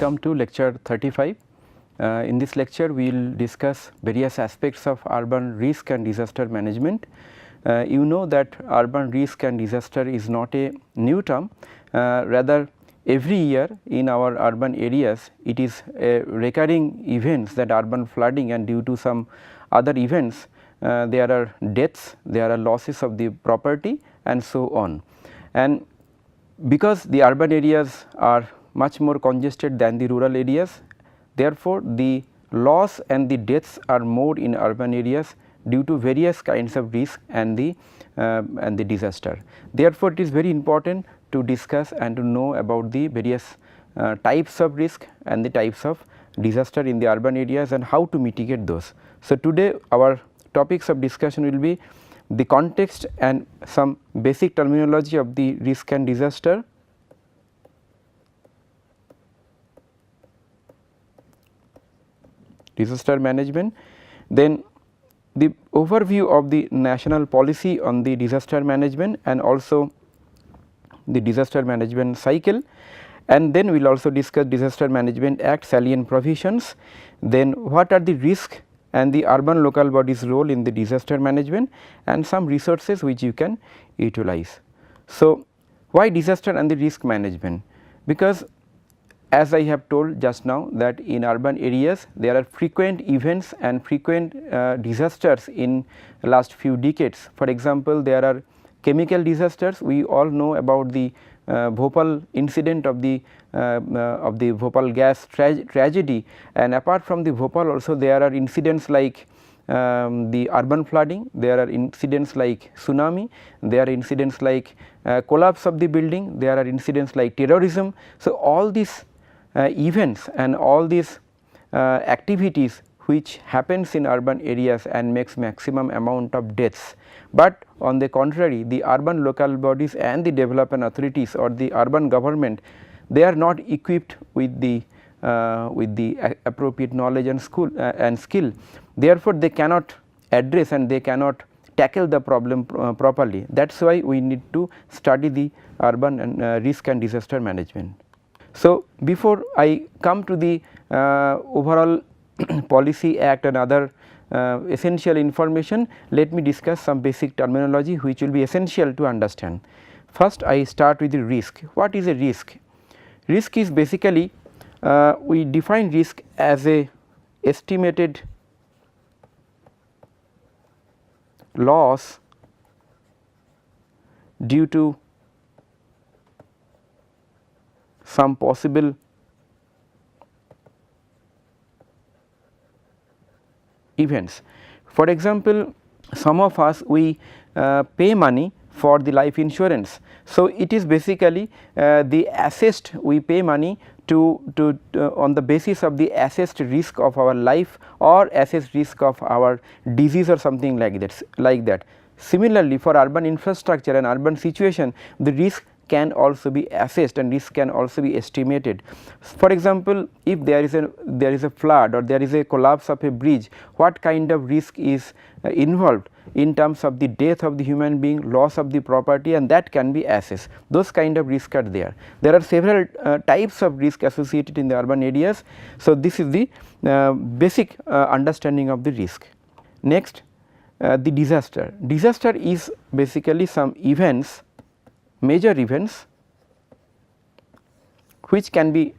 welcome to lecture 35. In this lecture we will discuss various aspects of urban risk and disaster management. You know that urban risk and disaster is not a new term, rather every year in our urban areas it is a recurring events, that urban flooding, and due to some other events there are deaths, there are losses of the property and so on. And because the urban areas are much more congested than the rural areas, therefore, the loss and the deaths are more in urban areas due to various kinds of risk and the disaster. Therefore, it is very important to discuss and to know about the various types of risk and the types of disaster in the urban areas and how to mitigate those. So, today our topics of discussion will be the context and some basic terminology of the risk and disaster, management, then the overview of the national policy on the disaster management and also the disaster management cycle, and then we will also discuss Disaster Management Act salient provisions, then what are the risk and the urban local bodies role in the disaster management and some resources which you can utilize. So, why disaster and the risk management? Because as I have told just now that in urban areas there are frequent events and frequent disasters in last few decades. For example, there are chemical disasters. We all know about the Bhopal incident of the Bhopal gas tragedy, and apart from the Bhopal also there are incidents like the urban flooding, there are incidents like tsunami, there are incidents like collapse of the building, there are incidents like terrorism. So, all these events and all these activities which happens in urban areas and makes maximum amount of deaths, but on the contrary the urban local bodies and the development authorities or the urban government, they are not equipped with the appropriate knowledge and skill. Therefore, they cannot address and they cannot tackle the problem properly. That is why we need to study the urban and risk and disaster management. So, before I come to the overall policy act and other essential information, let me discuss some basic terminology which will be essential to understand. First, I start with the risk. What is a risk? Risk is basically we define risk as a estimated loss due to some possible events. For example, some of us we pay money for the life insurance. So, it is basically the assessed, we pay money to on the basis of the assessed risk of our life or assessed risk of our disease or something like that. Similarly, for urban infrastructure and urban situation, the risk can also be assessed and risk can also be estimated. For example, if there is a flood or there is a collapse of a bridge, what kind of risk is involved in terms of the death of the human being, loss of the property, and that can be assessed. Those kind of risk are there. There are several types of risk associated in the urban areas. So, this is the basic understanding of the risk. Next, the disaster. Disaster is basically some events, major events which can be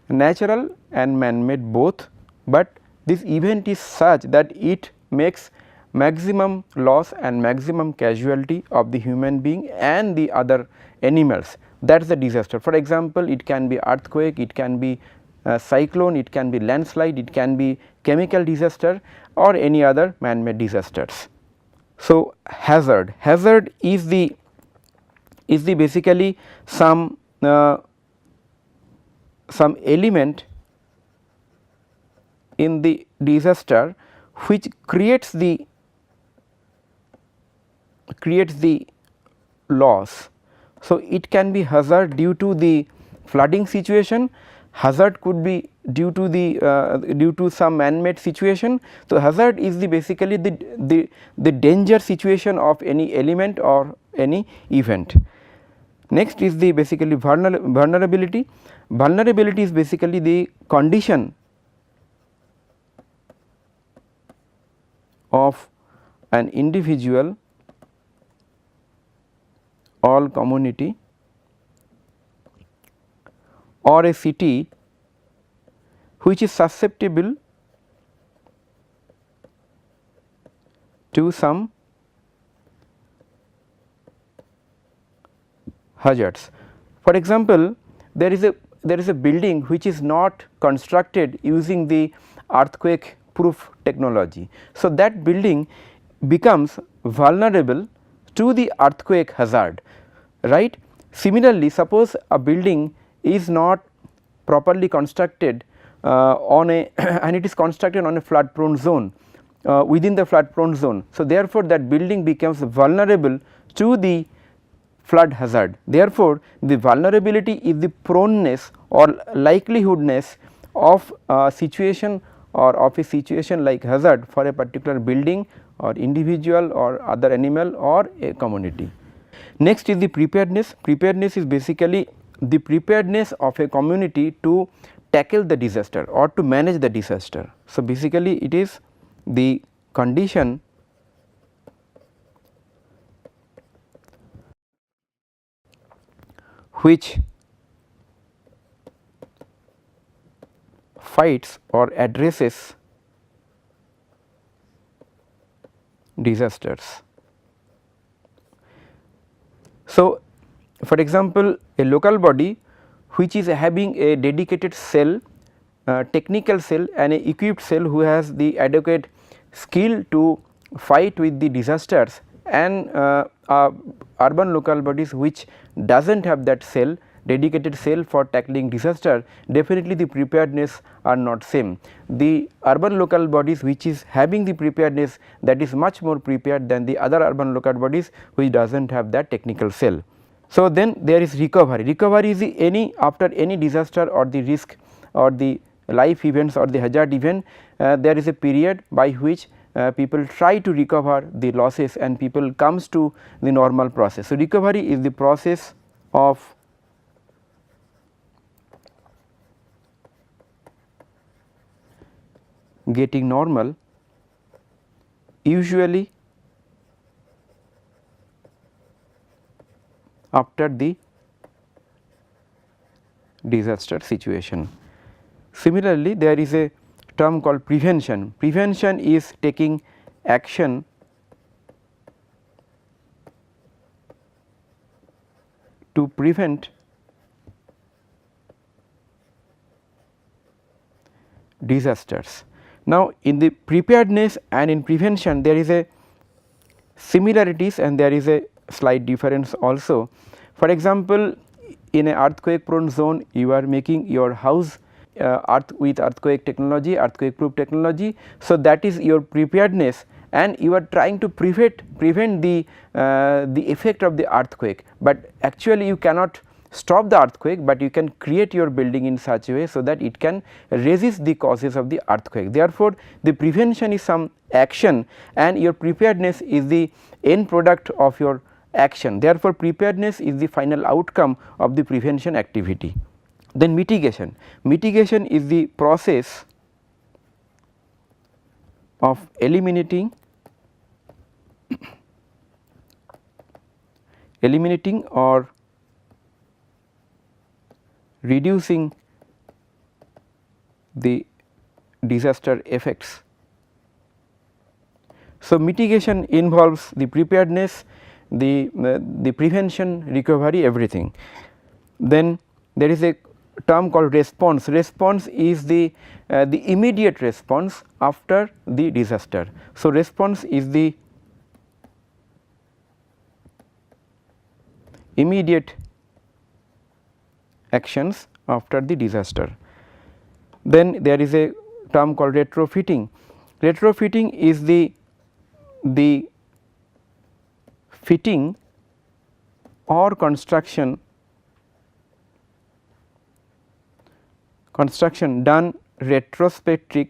natural and man-made both, but this event is such that it makes maximum loss and maximum casualty of the human being and the other animals. That is the disaster. For example, it can be earthquake, it can be cyclone, it can be landslide, it can be chemical disaster or any other man-made disasters. So, hazard is the basically some element in the disaster which creates the loss. So, it can be hazard due to the flooding situation, hazard could be due to some man-made situation. So, hazard is basically the danger situation of any element or any event. Next is the basically vulnerability. Vulnerability is basically the condition of an individual or community or a city which is susceptible to some hazards. For example, there is a building which is not constructed using the earthquake proof technology. So, that building becomes vulnerable to the earthquake hazard, right. Similarly, suppose a building is not properly constructed on a and it is constructed on a flood prone zone, within the flood prone zone. So, therefore, that building becomes vulnerable to the flood hazard. Therefore, the vulnerability is the proneness or likelihoodness of a situation or of a situation like hazard for a particular building or individual or other animal or a community. Next is the preparedness. Preparedness is basically the preparedness of a community to tackle the disaster or to manage the disaster. So, basically it is the condition which fights or addresses disasters. So, for example, a local body which is having a dedicated cell, technical cell and a equipped cell who has the adequate skill to fight with the disasters, and urban local bodies which does not have that cell, dedicated cell for tackling disaster, definitely the preparedness are not same. The urban local bodies which is having the preparedness, that is much more prepared than the other urban local bodies which does not have that technical cell. So, then there is recovery. Recovery is the any after any disaster or the risk or the life events or the hazard event, there is a period by which people try to recover the losses and people comes to the normal process. So, recovery is the process of getting normal, usually after the disaster situation. Similarly, there is a term called prevention. Prevention is taking action to prevent disasters. Now, in the preparedness and in prevention there is a similarities and there is a slight difference also. For example, in a earthquake prone zone you are making your house with earthquake technology, earthquake proof technology. So, that is your preparedness and you are trying to prevent the effect of the earthquake, but actually you cannot stop the earthquake, but you can create your building in such a way so that it can resist the causes of the earthquake. Therefore, the prevention is some action and your preparedness is the end product of your action. Therefore, preparedness is the final outcome of the prevention activity. Then mitigation. Mitigation is the process of eliminating or reducing the disaster effects. So, mitigation involves the preparedness, the prevention, recovery, everything. Then there is a term called response. Response is the immediate response after the disaster. So, response is the immediate actions after the disaster. Then there is a term called retrofitting. Retrofitting is the fitting or construction done retrospective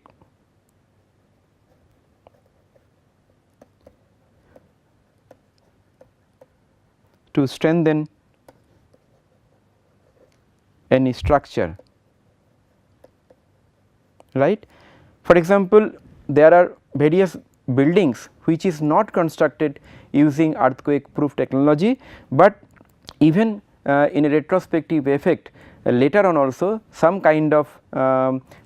to strengthen any structure, right. For example, there are various buildings which is not constructed using earthquake proof technology, but even in a retrospective effect later on also some kind of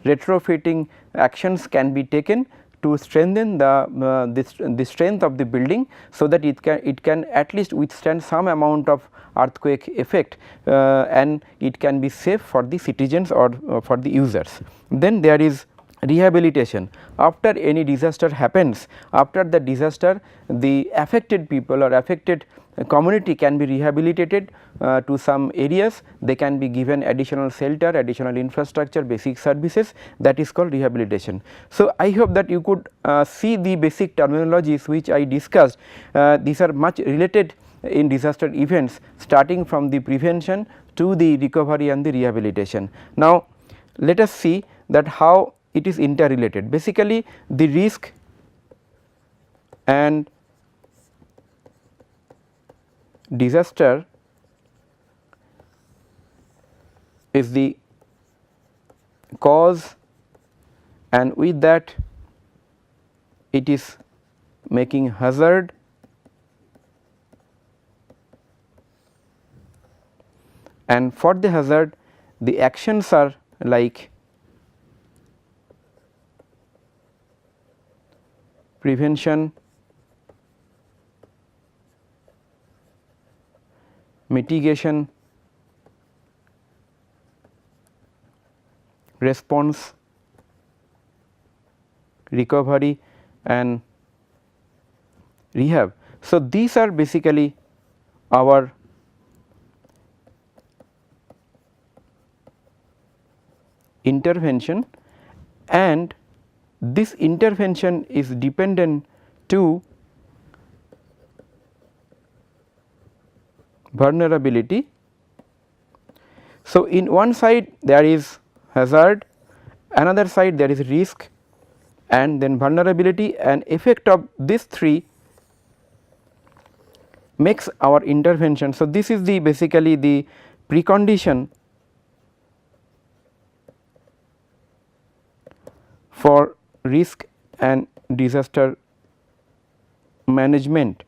retrofitting actions can be taken to strengthen the strength of the building, so that it can at least withstand some amount of earthquake effect and it can be safe for the citizens or for the users. Then there is rehabilitation. After any disaster happens, after the disaster the affected people or affected community can be rehabilitated to some areas, they can be given additional shelter, additional infrastructure, basic services, that is called rehabilitation. So, I hope that you could see the basic terminologies which I discussed. These are much related in disaster events, starting from the prevention to the recovery and the rehabilitation. Now, let us see that how it is interrelated. Basically, the risk and disaster is the cause, and with that it is making hazard, and for the hazard the actions are like prevention, mitigation, response, recovery and rehab. So, these are basically our intervention, and this intervention is dependent to vulnerability. So, in one side there is hazard, another side there is risk and then vulnerability, and effect of these three makes our intervention. So, this is the basically the precondition for risk and disaster management.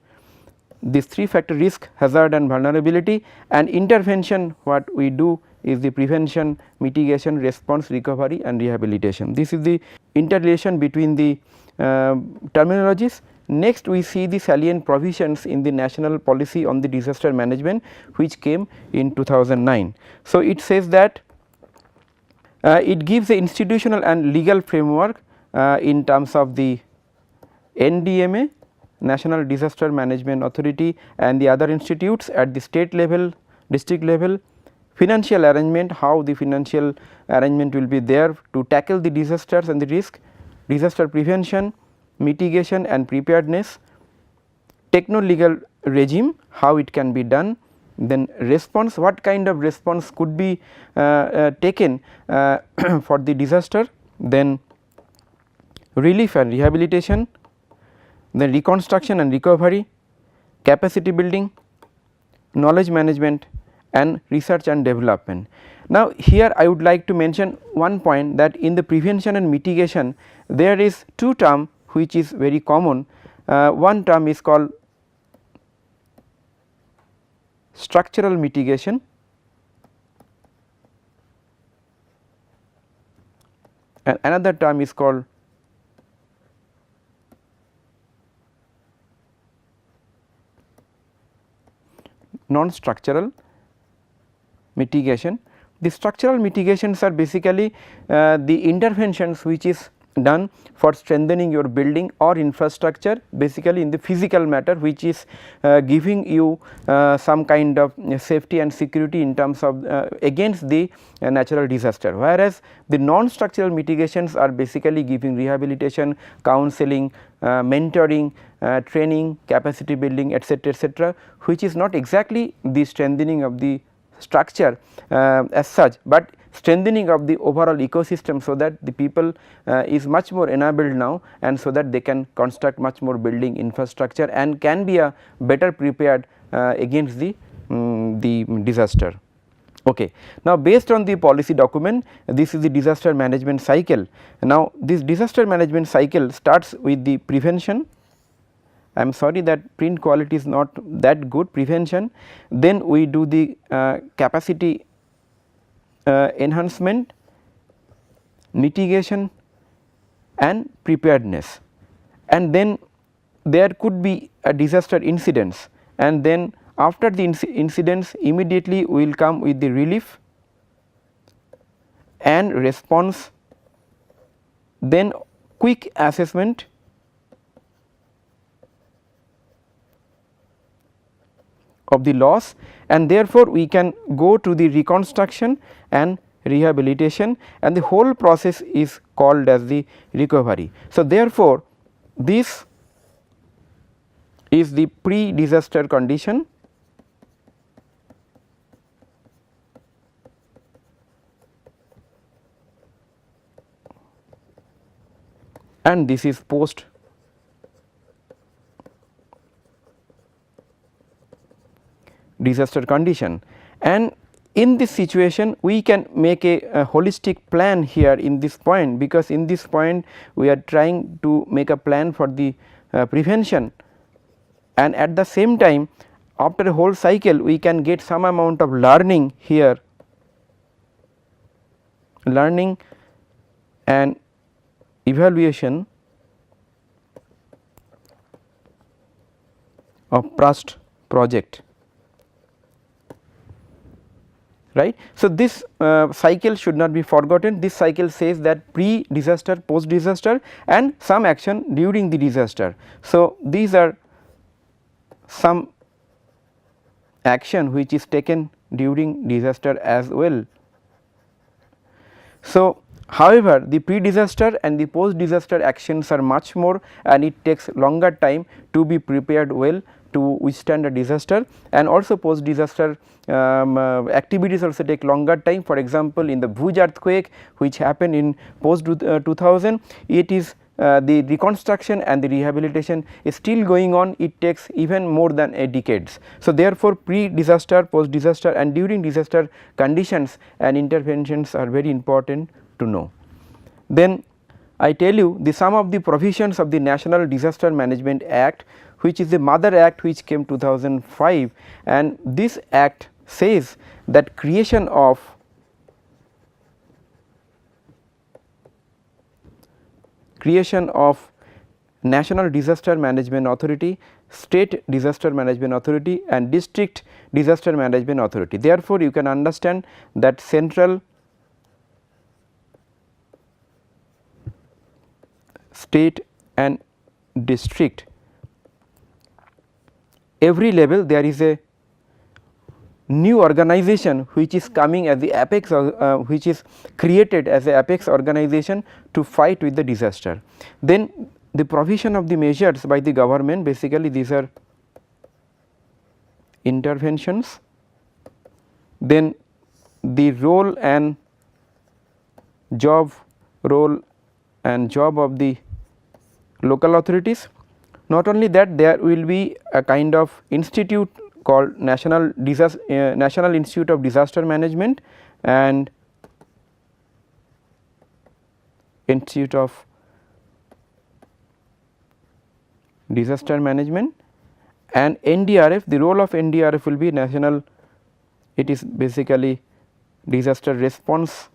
These three factor: risk, hazard and vulnerability, and intervention what we do is the prevention, mitigation, response, recovery and rehabilitation. This is the interrelation between the terminologies. Next we see the salient provisions in the national policy on the disaster management, which came in 2009. So, it says that it gives the institutional and legal framework in terms of the NDMA, National Disaster Management Authority, and the other institutes at the state level, district level, financial arrangement, how the financial arrangement will be there to tackle the disasters and the risk, disaster prevention, mitigation and preparedness, techno-legal regime, how it can be done, then response, what kind of response could be taken for the disaster, then relief and rehabilitation, then reconstruction and recovery, capacity building, knowledge management and research and development. Now, here I would like to mention one point, that in the prevention and mitigation there is two term which is very common. One term is called structural mitigation, and another term is called non-structural mitigation. The structural mitigations are basically the interventions which is done for strengthening your building or infrastructure, basically in the physical matter, which is giving you some kind of safety and security in terms of against the natural disaster, whereas the non-structural mitigations are basically giving rehabilitation, counseling, mentoring, training, capacity building, etc., which is not exactly the strengthening of the structure as such, but strengthening of the overall ecosystem, so that the people is much more enabled now, and so that they can construct much more building infrastructure and can be a better prepared against the disaster. Okay. Now, based on the policy document, this is the disaster management cycle. Now, this disaster management cycle starts with the prevention. I am sorry that print quality is not that good, prevention. Then we do the capacity enhancement, mitigation and preparedness, and then there could be a disaster incidents, and then after the incidents immediately we will come with the relief and response, then quick assessment, of the loss, and therefore, we can go to the reconstruction and rehabilitation, and the whole process is called as the recovery. So, therefore, this is the pre-disaster condition, and this is post disaster condition. And in this situation we can make a holistic plan here in this point, because in this point we are trying to make a plan for the prevention, and at the same time after a whole cycle we can get some amount of learning here, learning and evaluation of past project, right. So, this cycle should not be forgotten. This cycle says that pre-disaster, post-disaster and some action during the disaster. So, these are some action which is taken during disaster as well. So, however, the pre-disaster and the post-disaster actions are much more, and it takes longer time to be prepared well to withstand a disaster, and also post disaster activities also take longer time. For example, in the Bhuj earthquake which happened in post 2000, it is the reconstruction and the rehabilitation is still going on, it takes even more than a decades. So, therefore, pre-disaster, post-disaster and during disaster conditions and interventions are very important to know. Then I tell you the some of the provisions of the National Disaster Management Act, which is the mother act which came 2005, and this act says that creation of National Disaster Management Authority, State Disaster Management Authority and District Disaster Management Authority. Therefore, you can understand that central, state and district, every level there is a new organization which is coming as the apex, which is created as the apex organization to fight with the disaster. Then the provision of the measures by the government, basically these are interventions, then the role and job of the local authorities. Not only that, there will be a kind of institute called National Institute of Disaster Management and Institute of Disaster Management, and NDRF. The role of NDRF will be national, it is basically disaster response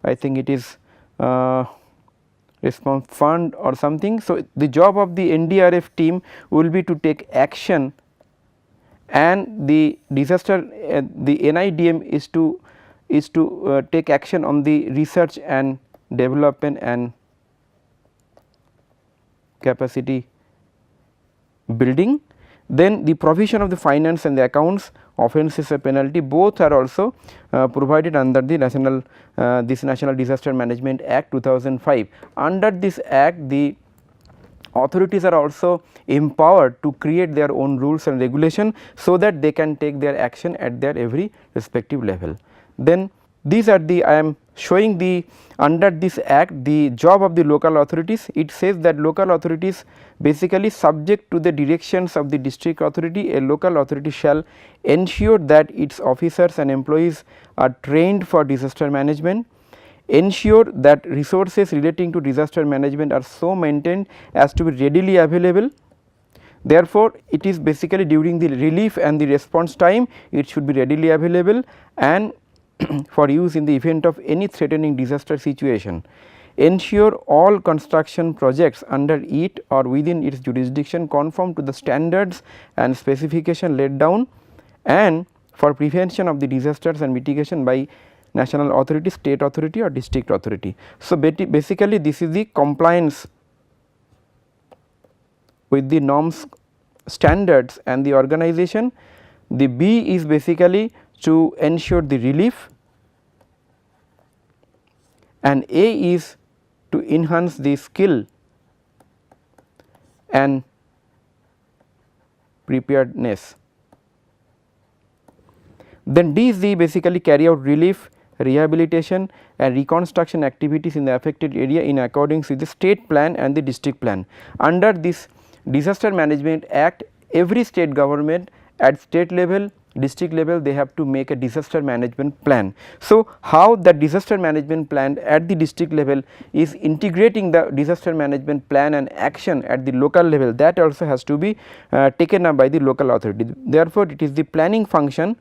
I think it is response fund or something. So, the job of the NDRF team will be to take action, and the disaster the NIDM is to take action on the research and development and capacity building. Then the provision of the finance and the accounts, offences and penalty, both are also provided under the National Disaster Management Act 2005. Under this act, the authorities are also empowered to create their own rules and regulation, so that they can take their action at their every respective level. Then these are the, I am showing the under this act the job of the local authorities. It says that local authorities basically subject to the directions of the district authority, a local authority shall ensure that its officers and employees are trained for disaster management, ensure that resources relating to disaster management are so maintained as to be readily available. Therefore, it is basically during the relief and the response time it should be readily available and for use in the event of any threatening disaster situation. Ensure all construction projects under it or within its jurisdiction conform to the standards and specification laid down, and for prevention of the disasters and mitigation by national authority, state authority or district authority. So, basically this is the compliance with the norms, standards and the organization. The B is basically to ensure the relief, and A is to enhance the skill and preparedness. Then D is the basically carry out relief, rehabilitation and reconstruction activities in the affected area in accordance with the state plan and the district plan. Under this Disaster Management Act, every state government at state level, district level, they have to make a disaster management plan. So, how the disaster management plan at the district level is integrating the disaster management plan and action at the local level, that also has to be taken up by the local authority. Therefore, it is the planning function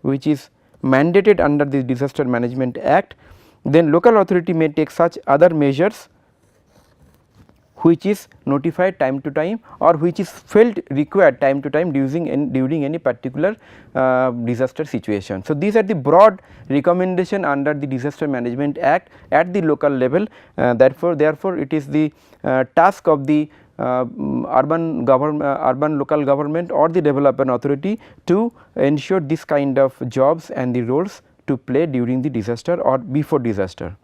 which is mandated under the Disaster Management Act. Then local authority may take such other measures which is notified time to time or which is felt required time to time during any particular disaster situation. So, these are the broad recommendation under the Disaster Management Act at the local level. Therefore, it is the task of the urban local government or the development authority to ensure this kind of jobs and the roles to play during the disaster or before disaster.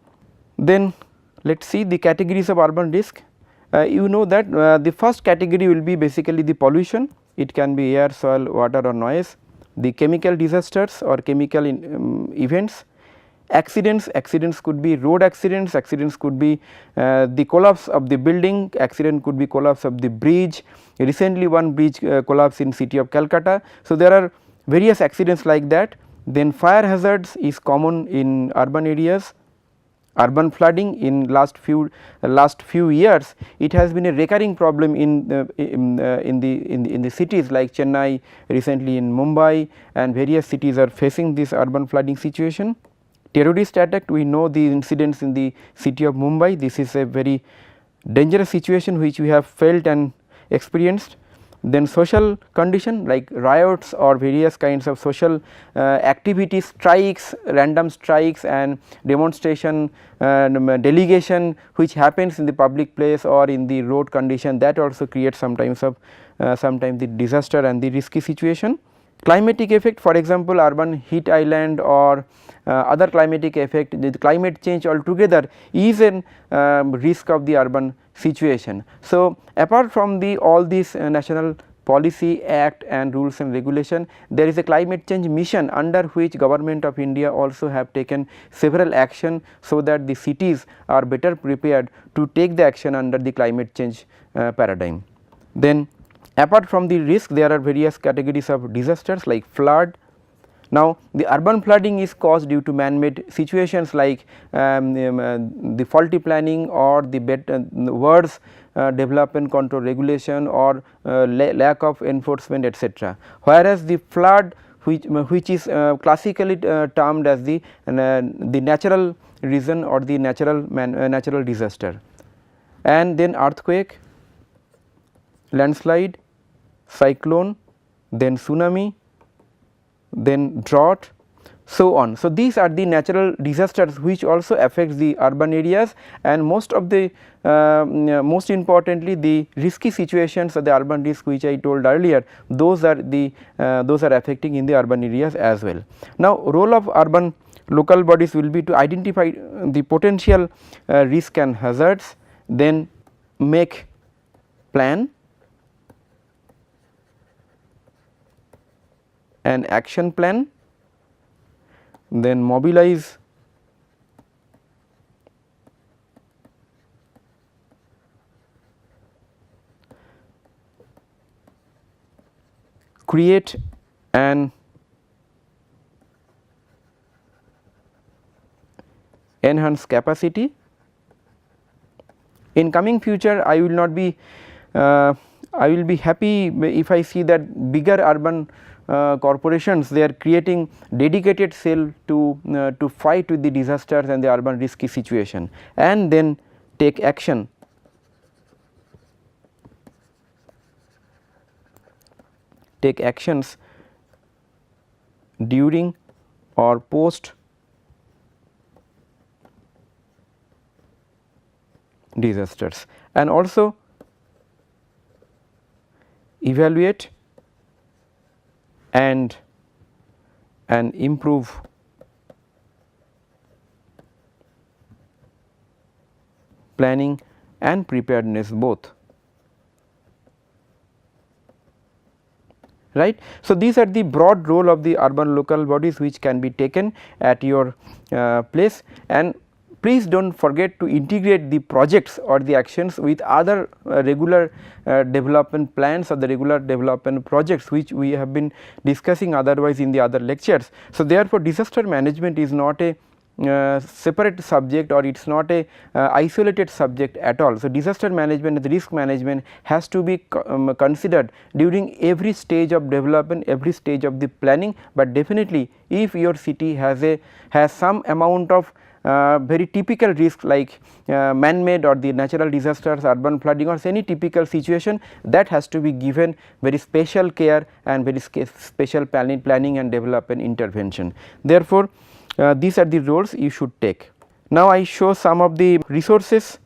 Then let us see the categories of urban risk. You know that the first category will be basically the pollution, it can be air, soil, water or noise, the chemical disasters or chemical events, accidents could be road accidents, accidents could be the collapse of the building, accident could be collapse of the bridge, recently one bridge collapse in city of Calcutta. So, there are various accidents like that. Then fire hazards is common in urban areas. Urban flooding in last few years, it has been a recurring problem in the cities like Chennai, recently in Mumbai, and various cities are facing this urban flooding situation. Terrorist attack, we know the incidents in the city of Mumbai. This is a very dangerous situation which we have felt and experienced. Then social condition like riots or various kinds of social activities, strikes, random strikes and demonstration delegation which happens in the public place or in the road condition, that also creates sometimes the disaster and the risky situation. Climatic effect, for example, urban heat island or other climatic effect, the climate change altogether is a risk of the urban situation. So, apart from all these national policy act and rules and regulation, there is a climate change mission under which Government of India also have taken several action, so that the cities are better prepared to take the action under the climate change paradigm. Then apart from the risk, there are various categories of disasters like flood. Now, the urban flooding is caused due to man-made situations like the faulty planning or the worse development control regulation or lack of enforcement, etc. Whereas, the flood which is classically termed as the natural reason or the natural disaster. And then earthquake, landslide, cyclone, then tsunami, then drought, so on. So, these are the natural disasters which also affects the urban areas, and most importantly the risky situations of the urban risk which I told earlier, those are affecting in the urban areas as well. Now, role of urban local bodies will be to identify the potential risk and hazards, then make plan an action plan, then mobilize create an enhanced capacity. In coming future, I will not be I will be happy if I see that bigger urban corporations, they are creating dedicated cell to fight with the disasters and the urban risky situation, and then take action during or post disasters, and also evaluate and improve planning and preparedness both, right. So, these are the broad role of the urban local bodies which can be taken at your place, and please do not forget to integrate the projects or the actions with other regular development plans or the regular development projects which we have been discussing otherwise in the other lectures. So, therefore, disaster management is not a separate subject, or it is not a isolated subject at all. So, disaster management and the risk management has to be considered during every stage of development, every stage of the planning, but definitely if your city has some amount of very typical risk like man-made or the natural disasters, urban flooding or any typical situation, that has to be given very special care and very special planning and development intervention. Therefore, these are the roles you should take. Now, I show some of the resources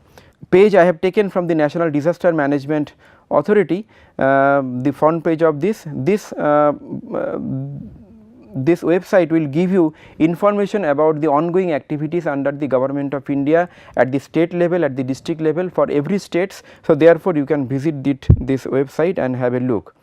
page I have taken from the National Disaster Management Authority, the front page of this website will give you information about the ongoing activities under the Government of India at the state level, at the district level for every states. So, therefore, you can visit this website and have a look.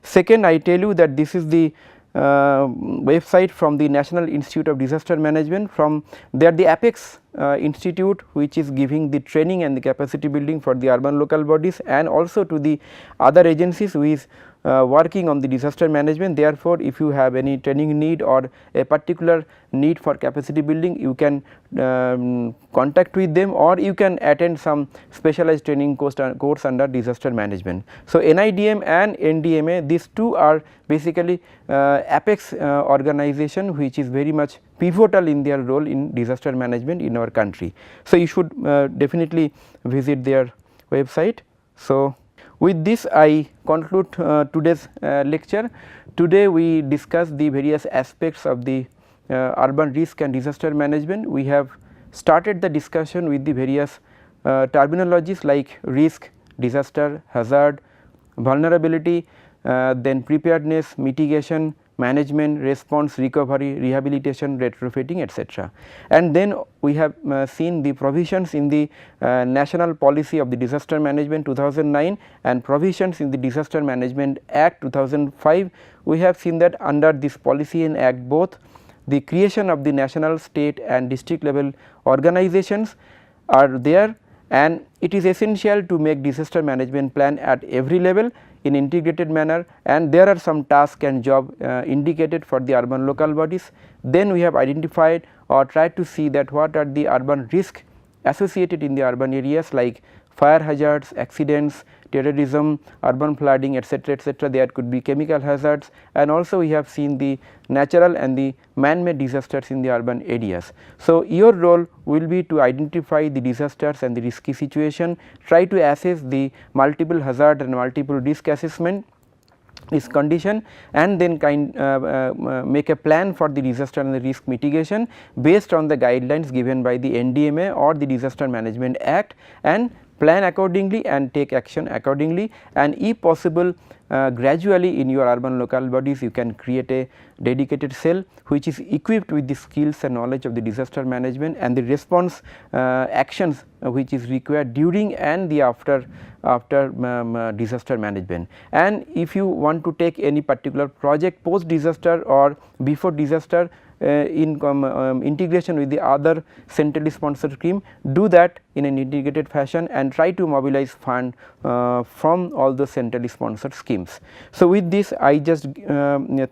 Second, I tell you that this is the website from the National Institute of Disaster Management. From there the Apex Institute, which is giving the training and the capacity building for the urban local bodies and also to the other agencies who is working on the disaster management. Therefore, if you have any training need or a particular need for capacity building, you can contact with them, or you can attend some specialized training course under disaster management. So, NIDM and NDMA, these two are basically apex organization which is very much pivotal in their role in disaster management in our country. So, you should definitely visit their website. So, with this I conclude today's lecture. Today we discussed the various aspects of the urban risk and disaster management. We have started the discussion with the various terminologies like risk, disaster, hazard, vulnerability, then preparedness, mitigation, management, response, recovery, rehabilitation, retrofitting, etc. And then we have seen the provisions in the National Policy of the Disaster Management 2009 and provisions in the Disaster Management Act 2005. We have seen that under this policy and act, both the creation of the national, state and district level organizations are there, and it is essential to make disaster management plan at every level in integrated manner, and there are some tasks and job indicated for the urban local bodies. Then we have identified or tried to see that what are the urban risks associated in the urban areas like fire hazards, accidents, terrorism, urban flooding, etc., etc. There could be chemical hazards, and also we have seen the natural and the man-made disasters in the urban areas. So, your role will be to identify the disasters and the risky situation, try to assess the multiple hazard and multiple risk assessment this condition, and then make a plan for the disaster and the risk mitigation based on the guidelines given by the NDMA or the Disaster Management Act, and plan accordingly and take action accordingly, and if possible gradually in your urban local bodies you can create a dedicated cell which is equipped with the skills and knowledge of the disaster management and the response actions which is required during and the after disaster management. And if you want to take any particular project post disaster or before disaster, in integration with the other centrally sponsored scheme, do that in an integrated fashion and try to mobilize fund from all the centrally sponsored schemes. So, with this I just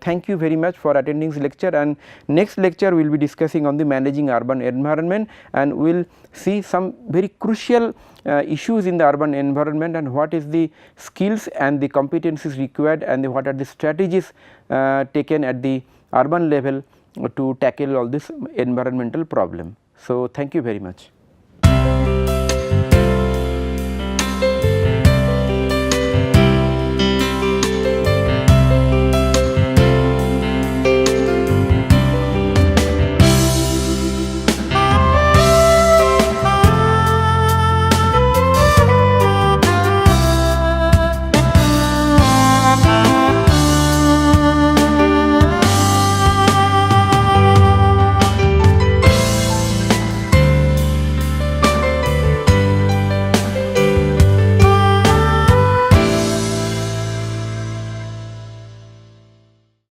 thank you very much for attending this lecture, and next lecture we will be discussing on the managing urban environment, and we will see some very crucial issues in the urban environment and what is the skills and the competencies required and what are the strategies taken at the urban level to tackle all this environmental problem. So, thank you very much.